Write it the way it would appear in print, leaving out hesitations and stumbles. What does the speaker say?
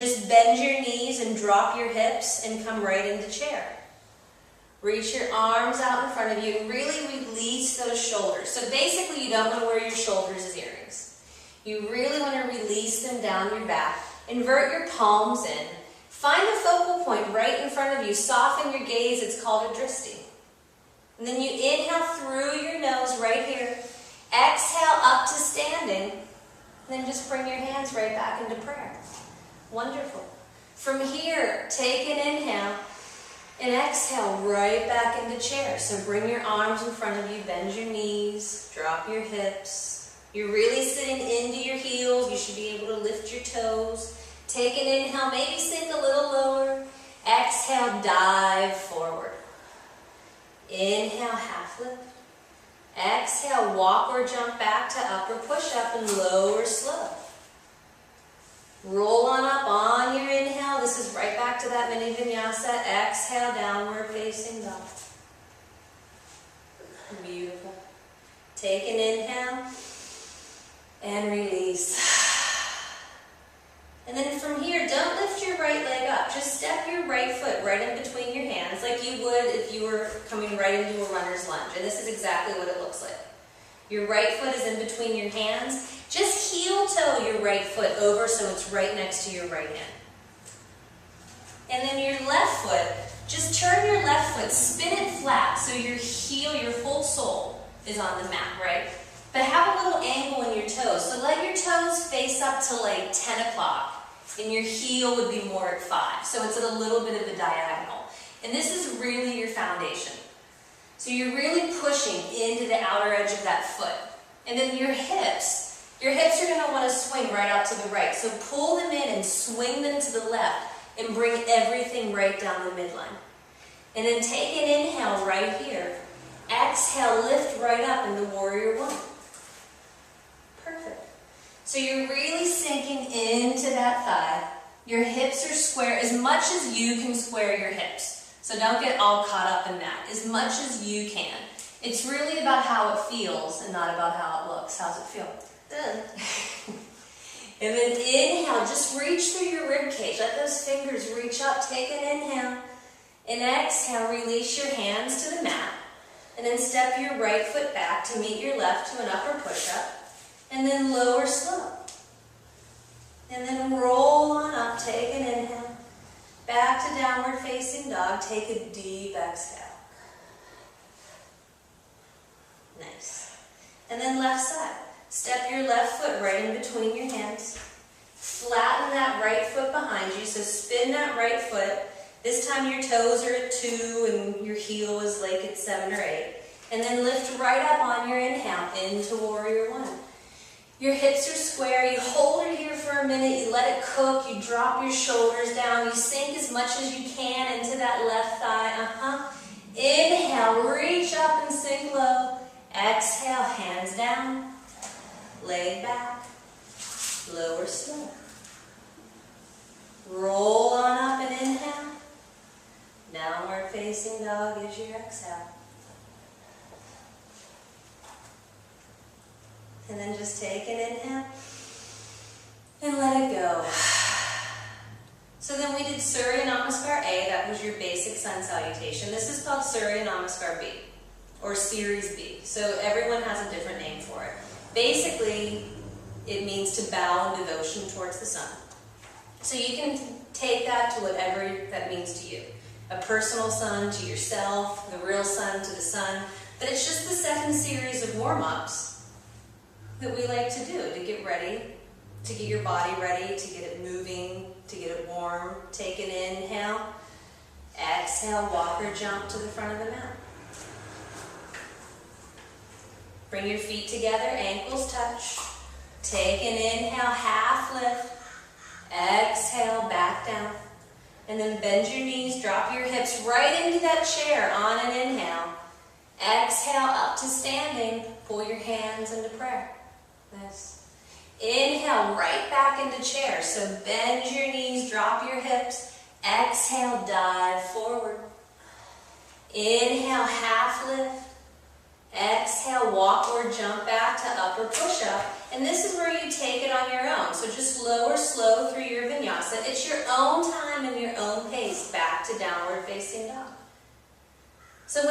Just bend your knees and drop your hips and come right into chair. Reach your arms out in front of you and really release those shoulders. So basically you don't want to wear your shoulders as earrings. You really want to release them down your back. Invert your palms in. Find a focal point right in front of you. Soften your gaze. It's called a drishti. And then you inhale through your nose right here. Exhale up to standing. And then just bring your hands right back into prayer. Wonderful. From here, take an inhale and exhale right back into chair. So bring your arms in front of you, bend your knees, drop your hips. You're really sitting into your heels. You should be able to lift your toes. Take an inhale, maybe sink a little lower. Exhale, dive forward. Inhale, half lift. Exhale, walk or jump back to upper push-up and lower slow. Roll on up on your inhale. This is right back to that mini vinyasa. Exhale, downward facing dog. Beautiful. Take an inhale and release. And then from here, don't lift your right leg up. Just step your right foot right in between your hands like you would if you were coming right into a runner's lunge. And this is exactly what it looks like. Your right foot is in between your hands. Just heel toe your right foot over so it's right next to your right hand. And then your left foot, just turn your left foot, spin it flat so your heel, your whole sole is on the mat, right? But have a little angle in your toes. So let your toes face up to like 10 o'clock and your heel would be more at 5. So it's at a little bit of a diagonal. And this is really your foundation. So you're really pushing into the outer edge of that foot. And then your hips are going to want to swing right out to the right. So pull them in and swing them to the left and bring everything right down the midline. And then take an inhale right here. Exhale, lift right up into warrior one. Perfect. So you're really sinking into that thigh. Your hips are square as much as you can square your hips. So don't get all caught up in that. As much as you can. It's really about how it feels and not about how it looks. How's it feel? Good. And then inhale, just reach through your rib cage. Let those fingers reach up. Take an inhale. And exhale, release your hands to the mat. And then step your right foot back to meet your left to an upper push-up. And then lower slow. And then roll on up. Take an inhale. Back to downward facing dog. Take a deep exhale. Nice. And then left side. Step your left foot right in between your hands. Flatten that right foot behind you. So spin that right foot. This time your toes are at 2 and your heel is like at 7 or 8. And then lift right up on your inhale into warrior one. Your hips are square. You hold it here for a minute. You let it cook. You drop your shoulders down. You sink as much as you can into that left thigh. Inhale, reach up and sink low. Exhale, hands down. Leg back. Lower slow. Roll on up and inhale. Downward facing dog is your exhale. And then just take an inhale and let it go. So then we did Surya Namaskar A, that was your basic sun salutation. This is called Surya Namaskar B, or Series B. So everyone has a different name for it. Basically, it means to bow in devotion towards the sun. So you can take that to whatever that means to you. A personal sun to yourself, the real sun to the sun. But it's just the second series of warm-ups that we like to do to get ready, to get your body ready, to get it moving, to get it warm. Take an inhale. Exhale, walk or jump to the front of the mat. Bring your feet together, ankles touch. Take an inhale, half lift. Exhale, back down. And then bend your knees, drop your hips right into that chair on an inhale. Exhale, up to standing. Pull your hands into prayer. Nice. Inhale, right back into chair. So bend your knees, drop your hips. Exhale, dive forward. Inhale, half lift. Exhale, walk or jump back to upper push-up. And this is where you take it on your own. So just lower slow through your vinyasa. It's your own time and your own pace back to downward facing dog. So when